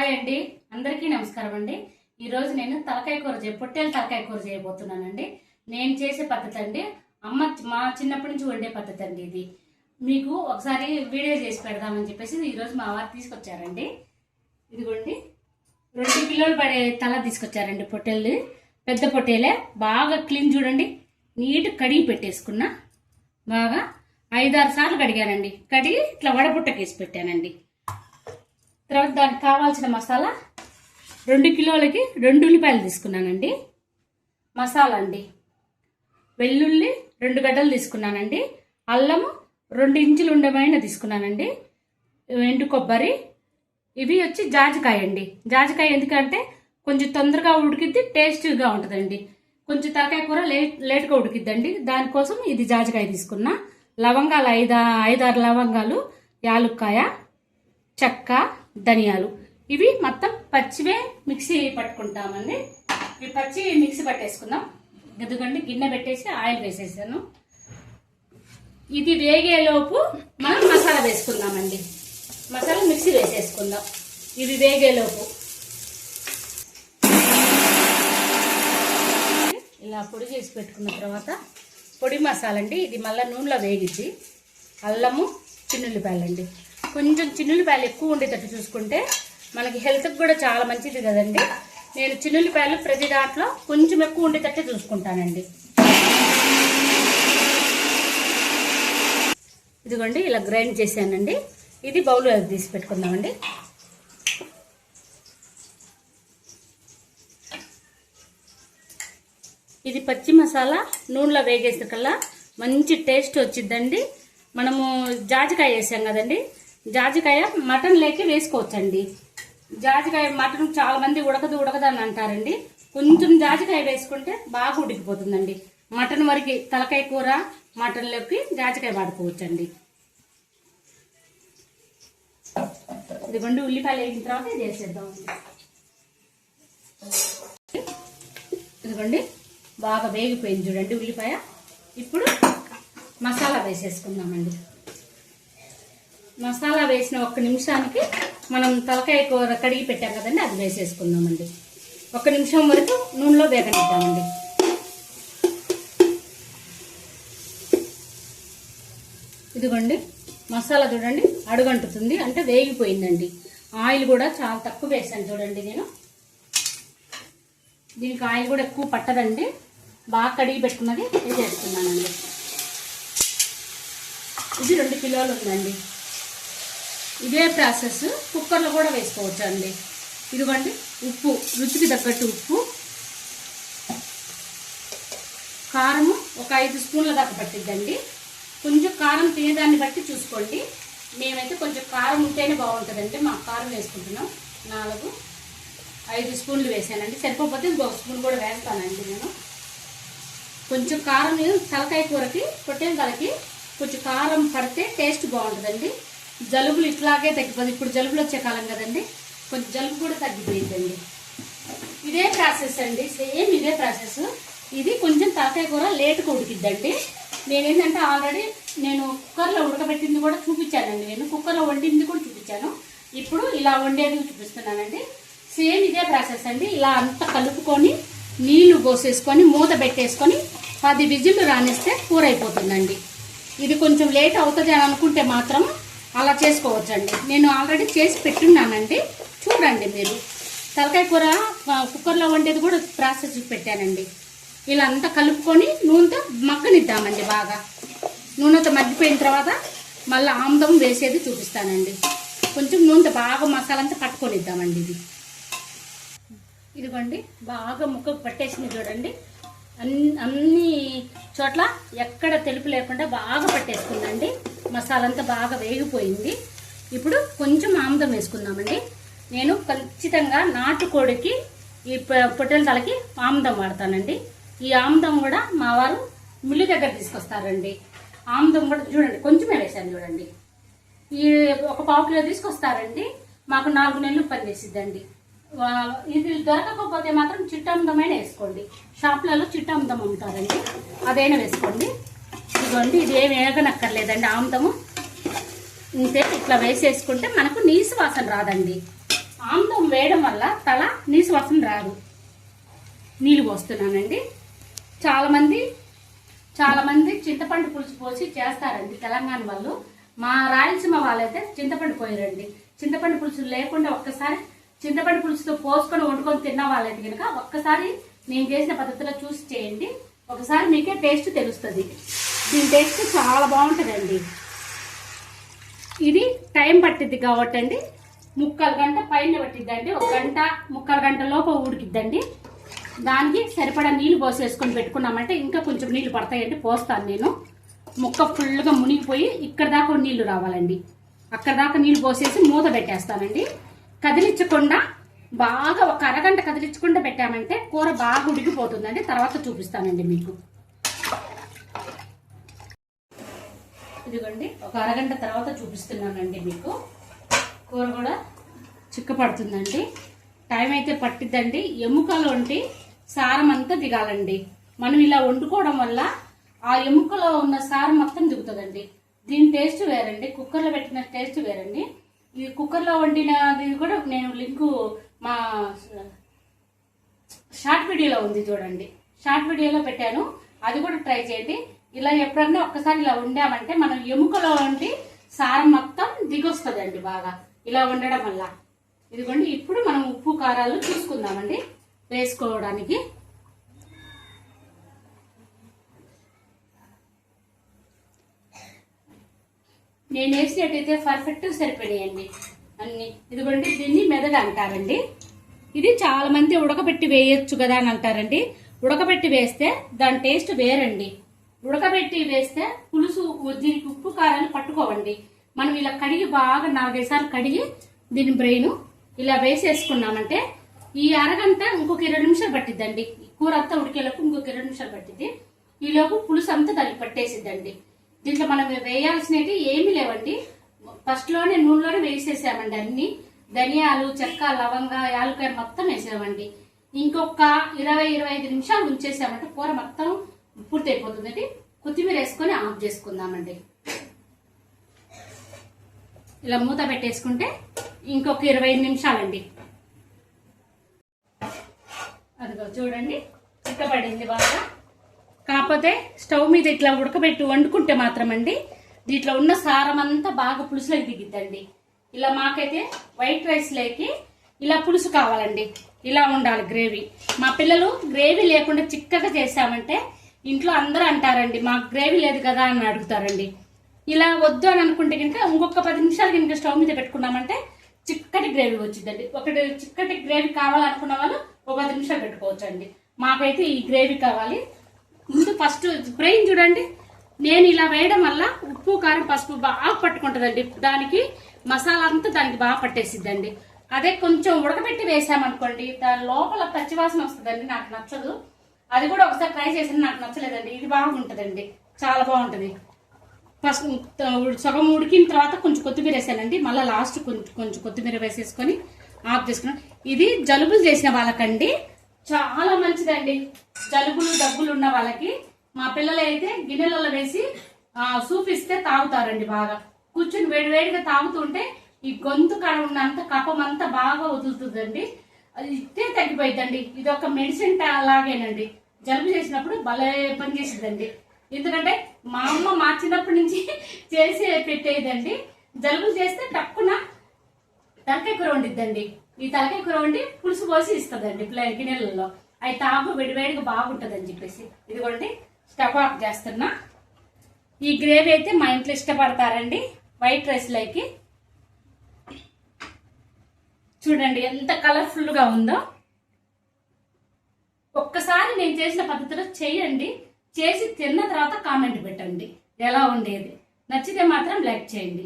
Hi అండి, అందరికీ నమస్కారం అండి. ఈరోజు నేను తలకాయ కూర పొట్టేల తలకాయ కూర చేయబోతున్నానండి. నేను చేసే పద్ధతి అండి, అమ్మ మా చిన్నప్పటి నుంచి వండే పద్ధతి అండి. ఇది మీకు ఒకసారి వీడియో చేసి పెడదామని చెప్పేసి ఈరోజు మా వారు తీసుకొచ్చారండి. ఇదిగోండి 2 కిలోలు పడే తల తీసుకొచ్చారండి. పొట్టేలు పెద్ద పొట్టేలే, బాగా క్లీన్ చూడండి, నీట్ కడిగి పెట్టేసుకున్నా. బాగా 5-6 సార్లు కడిగానండి. కడిగి ఇట్లా వడపుట్టకేసి పెట్టానండి. తర్వాత దానికి కావాల్సిన మసాలా 2 కిలోలకి 2 ఉల్లిపాయలు తీసుకున్నానండి. మసాలా అండి, వెల్లుల్లి 2 గడ్డలు తీసుకున్నానండి. అల్లము 2 ఇంచులు ఉండమైన తీసుకున్నానండి. ఎండు కొబ్బరి, ఇవి వచ్చి జాజికాయ అండి. జాజికాయ ఎందుకంటే కొంచెం తొందరగా ఉడికిద్ది, టేస్టీగా ఉంటుందండి. కొంచెం తలకాయ కూర లేట్గా ఉడికిద్దండి, దానికోసం ఇది జాజికాయ తీసుకున్నా. లవంగాలు 5-6 లవంగాలు, యాలుక్కాయ, చెక్క, ధనియాలు, ఇవి మొత్తం పచ్చివే మిక్సీ పట్టుకుంటామండి. ఇవి పచ్చి మిక్సీ పట్టేసుకుందాం. ఎందుకంటే గిన్నె పెట్టేసి ఆయిల్ వేసేసాను. ఇది వేగేలోపు మనం మసాలా వేసుకుందామండి. మసాలా మిక్సీ వేసేసుకుందాం ఇది వేగేలోపు. ఇలా పొడి చేసి పెట్టుకున్న తర్వాత పొడి మసాలా అండి, ఇది మళ్ళీ నూనెలో వేగిచ్చి అల్లము, చిన్నుల్లిపాయలండి. కొంచెం చిన్నుల్లిపాయలు ఎక్కువ ఉండేటట్టు చూసుకుంటే మనకి హెల్త్కి కూడా చాలా మంచిది కదండి. నేను చిన్నుల్లిపాయలు ప్రతి దాంట్లో కొంచెం ఎక్కువ ఉండేటట్టు చూసుకుంటానండి. ఇదిగోండి ఇలా గ్రైండ్ చేశానండి. ఇది బౌల్ తీసి పెట్టుకుందామండి. ఇది పచ్చి మసాలా నూనెలో వేగేసే కల్లా మంచి టేస్ట్ వచ్చిద్దండి. మనము జాజికాయ వేసాం కదండి, జాజికాయ మటన్ లేక వేసుకోవచ్చండి. జాజికాయ మటన్ చాలా మంది ఉడకదు అని అంటారండి. కొంచెం జాజికాయ వేసుకుంటే బాగా ఉడికిపోతుందండి. మటన్ వరకు తలకాయ కూర మటన్లోకి జాజికాయ వాడుకోవచ్చండి. ఇదిగోండి ఉల్లిపాయలు వేసిన తర్వాత ఇది వేసేద్దామండి. ఇదిగోండి బాగా వేగిపోయింది చూడండి ఉల్లిపాయ. ఇప్పుడు మసాలా వేసేసుకుందామండి. మసాలా వేసిన 1 నిమిషానికి మనం తలకాయ కూర కడిగి పెట్టాం కదండి, అది వేసేసుకుందామండి. 1 నిమిషం వరకు నూనెలో వేగనిద్దామండి. ఇదిగోండి మసాలా చూడండి అడుగంటుతుంది, అంటే వేగిపోయిందండి. ఆయిల్ కూడా చాలా తక్కువ వేసాను చూడండి. నేను దీనికి ఆయిల్ కూడా ఎక్కువ పట్టదండి. బాగా కడిగి పెట్టుకున్నది వేసేస్తున్నానండి. ఇది 2 కిలోలు ఉందండి. ఇదే ప్రాసెస్ కుక్కర్లో కూడా వేసుకోవచ్చు అండి. ఇదిగోండి ఉప్పు, రుచికి తగ్గట్టు ఉప్పు, కారము ఒక 5 స్పూన్ల దాకా పట్టిద్దండి. కొంచెం కారం తినేదాన్ని బట్టి చూసుకోండి. మేమైతే కొంచెం కారం ఉంటేనే బాగుంటుందండి. మాకు కారం వేసుకుంటున్నాం. 5 స్పూన్లు వేసానండి. సరిపోతే 1 స్పూన్ కూడా వేస్తానండి నేను. కొంచెం కారం తలకాయ కూరకి పొట్టేల తలకి కొంచెం కారం పడితే టేస్ట్ బాగుంటుందండి. జలుబులు ఇట్లాగే తగ్గిపోతుంది. ఇప్పుడు జలుబులు వచ్చే కాలం కదండి, కొంచెం జలుబు కూడా తగ్గిపోయిందండి. ఇదే ప్రాసెస్ అండి, సేమ్ ఇదే ప్రాసెస్. ఇది కొంచెం తలకాయ కూర లేటుగా ఉడికిద్దండి. నేనేంటంటే ఆల్రెడీ నేను కుక్కర్లో ఉడకబెట్టింది కూడా చూపించానండి. నేను కుక్కర్లో వండింది కూడా చూపించాను. ఇప్పుడు ఇలా వండేది చూపిస్తున్నానండి. సేమ్ ఇదే ప్రాసెస్ అండి. ఇలా అంతా కలుపుకొని నీళ్లు పోసేసుకొని మూత పెట్టేసుకొని 10 విజిల్లు రానిస్తే కూర అయిపోతుందండి. ఇది కొంచెం లేట్ అవుతుంది అని అనుకుంటే మాత్రం అలా చేసుకోవచ్చండి. నేను ఆల్రెడీ చేసి పెట్టున్నానండి, చూడండి మీరు. తలకాయ కూర కుక్కర్లో వండేది కూడా ప్రాసెస్ పెట్టానండి. ఇలా అంతా కలుపుకొని నూనెతో మగ్గనిద్దామండి. బాగా నూనెతో మగ్గిపోయిన తర్వాత మళ్ళీ ఆముదం వేసేది చూపిస్తానండి. కొంచెం నూనెతో బాగా మసాలా అంతా పట్టుకొనిద్దామండి. ఇదిగోండి బాగా ముక్కకు పట్టేసింది చూడండి. అన్ని చోట్ల ఎక్కడ తెలుపు లేకుండా బాగా పట్టేసుకుందండి. మసాలా అంతా బాగా వేగిపోయింది. ఇప్పుడు కొంచెం ఆముదం వేసుకుందామండి. నేను ఖచ్చితంగా నాటుకోడికి ఈ పొట్టేల తలకి ఆముదం వాడతానండి. ఈ ఆముదం కూడా మా వారు మిల్లు దగ్గర తీసుకొస్తారండి. ఆముదం కూడా చూడండి కొంచెమే వేసాను చూడండి. ఈ 1 పావు కిలో తీసుకొస్తారండి. మాకు 4 నెలలు పనిచేసిద్దండి. ఇది దొరకకపోతే మాత్రం చిట్టాముదమైన వేసుకోండి. షాప్లలో చిట్టాముదం అమ్ముతారండి, అదైనా వేసుకోండి. ఇదిగోండి ఇది ఏమి వేగనక్కర్లేదండి. ఆముదము ఇంతే ఇట్లా వేసేసుకుంటే మనకు నీసు వాసన రాదండి. ఆముదం వేయడం వల్ల తల నీసు వాసన రాదు. నీళ్ళు పోస్తున్నానండి. చాలా మంది చింతపండు పులుసు పోసి చేస్తారండి తెలంగాణ వాళ్ళు. మా రాయలసీమ వాళ్ళైతే చింతపండు పోయారండి. చింతపండు పులుసు లేకుండా ఒక్కసారి చింతపండు పులుసుతో పోసుకొని వండుకొని తిన్న వాళ్ళైతే కనుక ఒక్కసారి నేను చేసిన పద్ధతిలో చూసి చేయండి. ఒకసారి మీకే టేస్ట్ తెలుస్తుంది. దీని టేస్ట్ చాలా బాగుంటుందండి. ఇది టైం పట్టిద్ది కాబట్టి అండి 3/4 గంట పైన పట్టిద్దండి. 1 గంట 3/4 గంట లోపు ఉడికిద్దండి. దానికి సరిపడా నీళ్ళు పోసేసుకొని పెట్టుకున్నామంటే ఇంకా కొంచెం నీళ్ళు పడతాయండి. పోస్తాను నేను. ముక్క ఫుల్గా మునిగిపోయి ఇక్కడ దాకా నీళ్లు రావాలండి. అక్కడ దాకా నీళ్ళు పోసేసి మూత పెట్టేస్తానండి. కదిలించకుండా బాగా 1 అరగంట కదిలించకుండా పెట్టామంటే కూర బాగా ఉడికిపోతుందండి. తర్వాత చూపిస్తానండి మీకు. ఇదిగోండి 1 అరగంట తర్వాత చూపిస్తున్నానండి మీకు. కూర కూడా చిక్కపడుతుందండి. టైం అయితే పట్టిద్దండి. ఎముకలోంటి సారం అంతా దిగాలండి. మనం ఇలా వండుకోవడం వల్ల ఆ ఎముకలో ఉన్న సారం మొత్తం దిగుతుందండి. దీని టేస్ట్ వేరండి. కుక్కర్లో పెట్టిన టేస్ట్ వేరండి. ఇది కుక్కర్లో వండినది కూడా నేను లింకు మా షార్ట్ వీడియోలో ఉంది చూడండి. షార్ట్ వీడియోలో పెట్టాను. అది కూడా ట్రై చేయండి. ఇలా ఎప్పుడన్నా ఒక్కసారి ఇలా వండామంటే మనం ఎముకలో వండి సారం మొత్తం దిగొస్తుందండి బాగా ఇలా వండడం వల్ల. ఇదిగోండి ఇప్పుడు మనం ఉప్పు కారాలు చూసుకుందామండి వేసుకోవడానికి. నేను వేసినట్టయితే పర్ఫెక్ట్ సరిపడేయండి అన్ని. ఇదిగోండి దీన్ని మెదడు అంటారండి. ఇది చాలా మంది ఉడకబెట్టి వేయొచ్చు కదా అని అంటారండి. ఉడకబెట్టి వేస్తే దాని టేస్ట్ వేరండి. ఉడకబెట్టి వేస్తే పులుసు దీనికి ఉప్పు కారాలు పట్టుకోవండి. మనం ఇలా కడిగి బాగా 4-5 సార్లు కడిగి దీని బ్రెయిన్ ఇలా వేసేసుకున్నామంటే ఈ అరగంట ఇంకొక 20 నిమిషాలు పట్టిద్దండి. కూర అంతా ఉడికేలోపు ఇంకొక 20 నిమిషాలు పట్టిద్ది. ఈలోపు పులుసు అంతా దానికి పట్టేసిద్దండి. దీంట్లో మనం వేయాల్సినవి ఏమీ లేవండి. ఫస్ట్ లోనే నూనెలోనే వేసేసామండి అన్ని. ధనియాలు, చెక్క, లవంగ, యాలకాయ మొత్తం వేసామండి. ఇంకొక 20-25 నిమిషాలు ఉంచేసామంటే కూర మొత్తం పూర్తి అయిపోతుందండి. కొత్తిమీర వేసుకొని ఆఫ్ చేసుకుందామండి. ఇలా మూత పెట్టేసుకుంటే ఇంకొక 25 నిమిషాలండి. అదిగో చూడండి చిక్కబడింది బాగా. కాకపోతే స్టవ్ మీద ఇట్లా ఉడకబెట్టి వండుకుంటే మాత్రం అండి దీంట్లో ఉన్న సారం అంతా బాగా పులుసులోకి దిగిద్దండి. ఇలా మాకైతే వైట్ రైస్ లేకి ఇలా పులుసు కావాలండి. ఇలా ఉండాలి గ్రేవీ. మా పిల్లలు గ్రేవీ లేకుండా చిక్కగా చేసామంటే ఇంట్లో అందరూ అంటారండి మాకు గ్రేవీ లేదు కదా అని అడుగుతారండి. ఇలా వద్దు అని అనుకుంటే కనుక ఇంకొక 10 నిమిషాలు కనుక స్టవ్ మీద పెట్టుకున్నామంటే చిక్కటి గ్రేవీ వచ్చిందండి. ఒకటి చిక్కటి గ్రేవీ కావాలనుకున్న వాళ్ళు ఒక 10 నిమిషాలు పెట్టుకోవచ్చు అండి. మాకైతే ఈ గ్రేవీ కావాలి. ముందు ఫస్ట్ బ్రెయిన్ చూడండి. నేను ఇలా వేయడం వల్ల ఉప్పు, కారం, పసుపు బాగా పట్టుకుంటుందండి. దానికి మసాలా అంతా దానికి బాగా పట్టేసిద్దండి. అదే కొంచెం ఉడకబెట్టి వేసామనుకోండి దాని లోపల పచ్చివాసన వస్తుందండి. నాకు నచ్చదు. అది కూడా ఒకసారి ట్రై చేసిన నాకు నచ్చలేదండి. ఇది బాగుంటుందండి. చాలా బాగుంటుంది. ఫస్ట్ సగం ఉడికిన తర్వాత కొంచెం కొత్తిమీర వేసానండి. మళ్ళీ లాస్ట్ కొంచెం కొత్తిమీర వేసేసుకొని ఆఫ్ చేసుకున్నాను. ఇది జలుబులు చేసిన వాళ్ళకండి చాలా మంచిదండి. జలుబులు, దగ్గులు ఉన్న వాళ్ళకి మా పిల్లలు అయితే గిన్నెలలో వేసి సూప్ ఇస్తే తాగుతారండి. బాగా కూర్చుని వేడివేడిగా తాగుతుంటే ఈ గొంతు కాడ ఉన్నంత కఫం అంతా బాగా వదులుతుందండి. అది ఇట్టే తగ్గిపోయిద్దండి. ఇది ఒక మెడిసిన్ లాగేనండి. జలుబు చేసినప్పుడు భలే పని చేసిద్దండి. ఎందుకంటే మా అమ్మ మా చిన్నప్పటి నుంచి చేసి పెట్టేదండి. జలుబులు చేస్తే తక్కువ తలకాయ కూర వండిద్దండి. ఈ తలకాయ కూర వండి పులుసు పోసి ఇస్తుందండి గిన్నెలలో. అవి తాగు వేడివేడిగా బాగుంటుందని చెప్పేసి. ఇదిగోండి స్టవ్ ఆఫ్ చేస్తున్నా. ఈ గ్రేవీ అయితే మా ఇంట్లో ఇష్టపడతారండి వైట్ రైస్ లోకి. చూడండి ఎంత కలర్ఫుల్ గా ఉందో. ఒక్కసారి నేను చేసిన పద్ధతిలో చేయండి. చేసి తిన్న తర్వాత కామెంట్ పెట్టండి ఎలా ఉండేది. నచ్చితే మాత్రం లైక్ చేయండి.